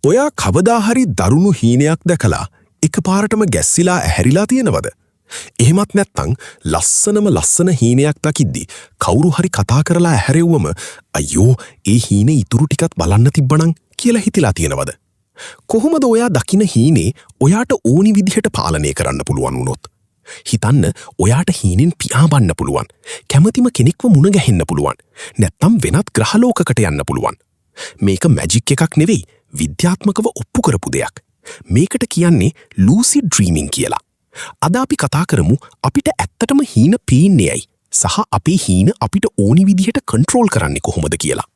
ඔයා කවදා හරි දරුණු හීනයක් දැකලා එකපාරටම ගැස්සිලා ඇහැරිලා තියෙනවද? එහෙමත් නැත්නම් ලස්සන හීනයක් දකිද්දි කවුරු හරි කතා කරලා ඇහැරෙව්වම අයියෝ ඒ හීනේ ඉතුරු ටිකත් බලන්න තිබ්බනම් කියලා හිතලා තියෙනවද? කොහොමද ඔයා දකින හීනේ ඔයාට ඕනි විදිහට පාලනය කරන්න පුළුවන් වුණොත්? හිතන්න ඔයාට හීනෙන් පියාඹන්න පුළුවන්. කැමතිම කෙනෙක්ව මුණ ගැහෙන්න පුළුවන්. නැත්නම් වෙනත් ග්‍රහලෝකකට යන්න පුළුවන්. මේක මැජික් එකක් නෙවෙයි. විද්‍යාත්මකව ඔප්පු කරපු දෙයක්. මේකට කියන්නේ ලූසිඩ් ඩ්‍රීමින් කියලා. අද අපි කතා කරමු අපිට ඇත්තටම හීන පේන්නේ ඇයි සහ අපේ හීන අපිට ඕනි විදිහට කන්ට්‍රෝල් කරන්නේ කොහොමද කියලා.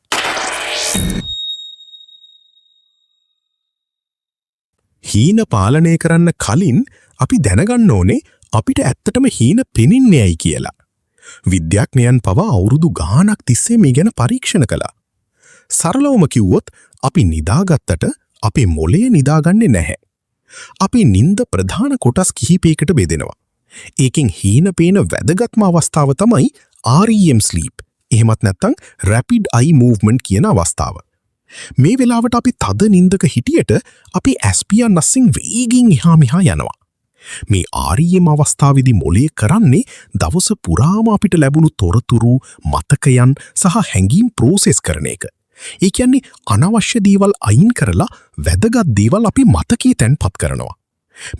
හීන පාලනය කරන්න කලින් අපි දැනගන්න ඕනේ අපිට ඇත්තටම හීන පෙනෙන්නේ ඇයි කියලා. විද්‍යාඥයන් පවා අවුරුදු ගාණක් තිස්සේ මේ ගැන පරීක්ෂණ කළා. සරලවම කිව්වොත් අපි නිදාගත්තට අපේ මොළය නිදාගන්නේ නැහැ. අපේ නිින්ද ප්‍රධාන කොටස් කිහිපයකට බෙදෙනවා. ඒකෙන් හීන පේන වැදගත්ම අවස්ථාව තමයි REM sleep. එහෙමත් නැත්නම් rapid eye movement කියන අවස්ථාව. මේ වෙලාවට අපි තද නිින්දක හිටියට අපේ ඇස්පියන් නැස්සින් වේගින් එහා මෙහා යනවා. මේ REM අවස්ථාවේදී මොළය කරන්නේ දවස පුරාම අපිට ලැබුණු තොරතුරු, මතකයන් සහ හැඟීම් ප්‍රොසෙස් කරන එක. ඒ කියන්නේ අනවශ්‍ය දේවල් අයින් කරලා වැදගත් දේවල් අපි මතකයේ තැන්පත් කරනවා.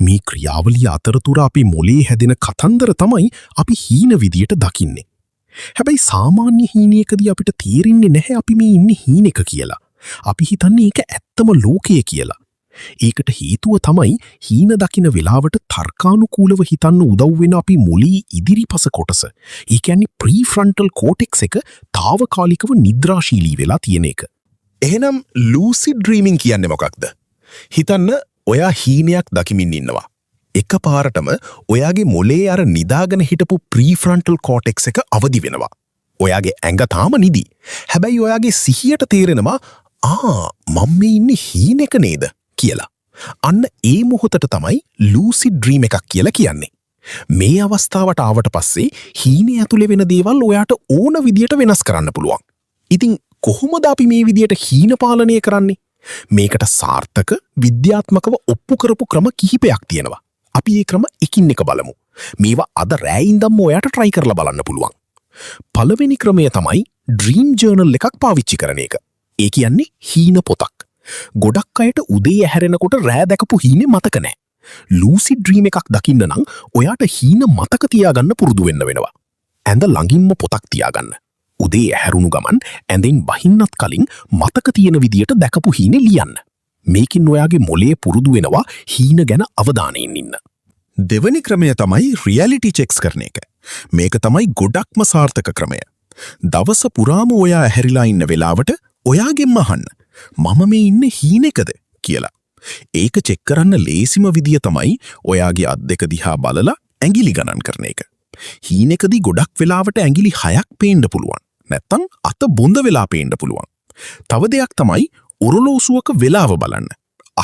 මේ ක්‍රියාවලිය අතරතුර අපේ මොළයේ හැදෙන කතන්දර තමයි අපි හීන විදියට දකින්නේ. හැබැයි සාමාන්‍ය හීනයකදී අපිට තේරෙන්නේ නැහැ අපි මේ ඉන්නේ හීනෙක කියලා. අපි හිතන්නේ ඒක ඇත්තම ලෝකය කියලා. ඒකට හේතුව තමයි හීන දකින වෙලාවට තර්කානුකූලව හිතන්න උදව් වෙන අපි මොළයේ ඉදිරිපස කොටස. ඒ කියන්නේ ප්‍රීෆ්‍රන්ටල් කෝටෙක්ස් එක తాවකාලිකව නිද්‍රාශීලී වෙලා තියෙන එක. එහෙනම් ලූසිඩ් ඩ්‍රීමින් කියන්නේ මොකක්ද? හිතන්න ඔයා හීනයක් දකිමින් ඉන්නවා. එකපාරටම ඔයාගේ මොළයේ අර නිදාගෙන හිටපු ප්‍රීෆ්‍රන්ටල් කෝටෙක්ස් එක අවදි වෙනවා. ඔයාගේ ඇඟ තාම නිදි. හැබැයි ඔයාගේ සිහියට තේරෙනවා මම මේ ඉන්නේ හීනෙක නේද කියලා. අන්න ඒ මොහොතට තමයි ලූසිඩ් ඩ්‍රීම් එකක් කියලා කියන්නේ. මේ අවස්ථාවට ආවට පස්සේ හීනේ ඇතුලේ වෙන දේවල් ඔයාට ඕන විදියට වෙනස් කරන්න පුළුවන්. ඉතින් කොහොමද අපි මේ විදියට හීන පාලනය කරන්නේ? මේකට සාර්ථක විද්‍යාත්මකව ඔප්පු කරපු ක්‍රම කිහිපයක් තියෙනවා. අපි ඒ ක්‍රම එකින් එක බලමු. මේවා අද රෑ ඉඳන්ම ඔයාට try කරලා බලන්න පුළුවන්. පළවෙනි ක්‍රමය තමයි ඩ්‍රීම් ජර්නල් එකක් පාවිච්චි කරන එක. ඒ කියන්නේ හීන පොතක්. ගොඩක් අයට උදේ ඇහැරෙනකොට රෑ දැකපු හීනේ මතක නැහැ. ලූසිඩ් ඩ්‍රීම් එකක් දකින්න නම් ඔයාට හීන මතක තියාගන්න පුරුදු වෙන්න වෙනවා. ඇඳ ළඟින්ම පොතක් තියාගන්න. උදේ ඇහැරුණු ගමන් ඇඳෙන් බහින්නත් කලින් මතක තියෙන විදියට දැකපු හීනේ ලියන්න. මේකින් ඔයාගේ මොළයේ පුරුදු වෙනවා හීන ගැන අවධානයෙන් ඉන්න. දෙවැනි ක්‍රමය තමයි රියැලිටි චෙක්ස් කරන එක. මේක තමයි ගොඩක්ම සාර්ථක ක්‍රමය. දවස පුරාම ඔයා ඇහැරිලා ඉන්න වෙලාවට ඔයාගෙන්ම අහන්න. මම මේ ඉන්නේ හීනෙකද කියලා. ඒක චෙක් කරන්න ලේසිම විදිය තමයි ඔයාගේ අත් දෙක දිහා බලලා ඇඟිලි ගණන් කරන එක. හීනෙකදී ගොඩක් වෙලාවට ඇඟිලි 6ක් පේන්න පුළුවන්. නැත්තම් අත බොඳ වෙලා පේන්න පුළුවන්. තව දෙයක් තමයි ඔරලෝසුවක වෙලාව බලන්න.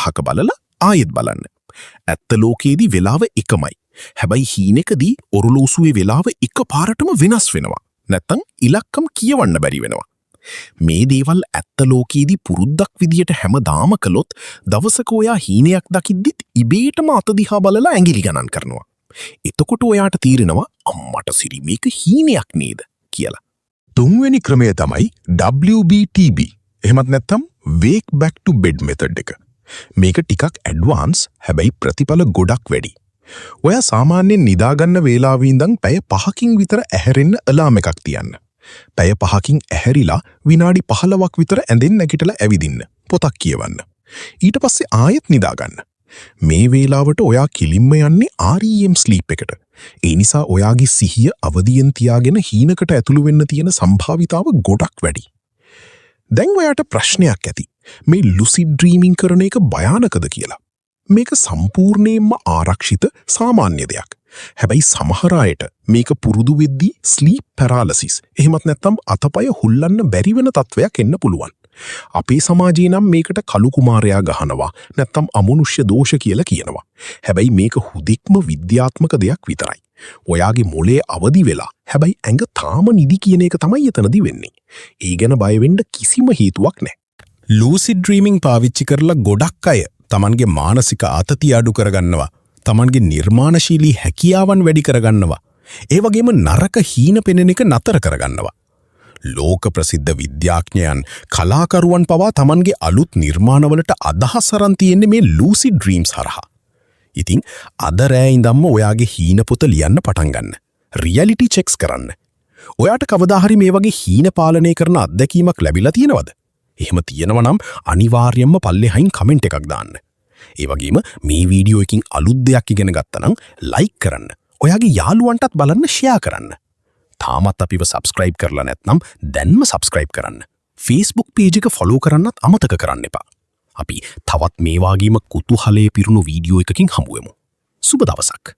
අහක බලලා ආයෙත් බලන්න. ඇත්ත ලෝකයේදී වෙලාව එකමයි. හැබැයි හීනෙකදී ඔරලෝසුවේ වෙලාව එකපාරටම වෙනස් වෙනවා. නැත්තම් ඉලක්කම් කියවන්න බැරි වෙනවා. මේ දේවල් ඇත්ත ලෝකයේදී පුරුද්දක් විදියට හැමදාම කළොත් දවසක ඔයා හීනයක් දකිද්දිත් ඉබේටම අත දිහා බලලා ඇඟිලි ගණන් කරනවා. එතකොට ඔයාට තීරෙනවා අම්මට සිරි මේක හීනයක් නේද කියලා. තුන්වෙනි ක්‍රමය තමයි WBTB. එහෙමත් නැත්නම් wake back to bed method එක. මේක ටිකක් ඇඩ්වාන්ස් හැබැයි ප්‍රතිඵල ගොඩක් වැඩි. ඔයා සාමාන්‍යයෙන් නිදාගන්න වේලාවේ ඉඳන් පැය 5කින් විතර ඇහැරෙන්න අලාම් එකක් තියන්න. පැය 5කින් ඇහැරිලා විනාඩි 15ක් විතර ඇඳෙන් නැගිටලා ඇවිදින්න. පොතක් කියවන්න. ඊට පස්සේ ආයෙත් නිදාගන්න. මේ වේලාවට ඔයා කිලින්ම යන්නේ REM sleep එකට. ඒ නිසා ඔයාගේ සිහිය අවදියෙන් තියාගෙන හීනකට ඇතුළු වෙන්න තියෙන සම්භාවිතාව ගොඩක් වැඩි. දැන් ඔයාට ප්‍රශ්නයක් ඇති. මේ ලුසිඩ් ඩ්‍රීමින් කරන එක භයානකද කියලා. මේක සම්පූර්ණයෙන්ම ආරක්ෂිත සාමාන්‍ය දෙයක්. හැබැයි සමහර අයට මේක පුරුදු වෙද්දී ස්ලීප් පැරාලිසිස් එහෙමත් නැත්නම් අතපය හුල්ලන්න බැරි වෙන තත්වයක් එන්න පුළුවන්. අපේ සමාජයේ නම් මේකට කළු කුමාරයා ගහනවා නැත්නම් අමනුෂ්‍ය දෝෂ කියලා කියනවා. හැබැයි මේක හුදෙක්ම විද්‍යාත්මක දෙයක් විතරයි. ඔයාගේ මොළයේ අවදි වෙලා හැබැයි ඇඟ තාම නිදි කියන එක තමයි එතනදී වෙන්නේ. ඒ ගැන බය වෙන්න කිසිම හේතුවක් නැහැ. ලූසිඩ් ඩ්‍රීමිං පාවිච්චි කරලා ගොඩක් අය තමන්ගේ මානසික ආතතිය අඩු කරගන්නවා. තමන්ගේ නිර්මාණශීලී හැකියාවන් වැඩි කරගන්නවා. ඒ වගේම නරක හීන පෙනෙන එක නතර කරගන්නවා. ලෝක ප්‍රසිද්ධ විද්‍යාඥයන් කලාකරුවන් පවා තමන්ගේ අලුත් නිර්මාණවලට අදහස් අරන් තියෙන්නේ මේ ලූසිඩ් ඩ්‍රීම්ස් හරහා. ඉතින් අද රෑ ඉඳන්ම ඔයාගේ හීන පොත ලියන්න පටන් ගන්න. රියැලිටි චෙක්ස් කරන්න. ඔයාට කවදා හරි මේ වගේ හීන පාලනය කරන අත්දැකීමක් ලැබිලා තියෙනවද? එහෙම තියෙනවා නම් අනිවාර්යයෙන්ම පල්ලෙහායින් කමෙන්ට් එකක් දාන්න. ඒ වගේම මේ වීඩියෝ එකකින් අලුත් දෙයක් ඉගෙන ගත්තා නම් ලයික් කරන්න. ඔයාගේ යාළුවන්ටත් බලන්න ෂෙයා කරන්න. තාමත් අපිව සබ්ස්ක්‍රයිබ් කරලා නැත්නම් දැන්ම සබ්ස්ක්‍රයිබ් කරන්න. Facebook page එක ෆලෝ කරන්නත් අමතක කරන්න එපා. අපි තවත් මේ වගේම කුතුහලයේ පිරුණු වීඩියෝ එකකින් හමු වෙමු. සුබ දවසක්.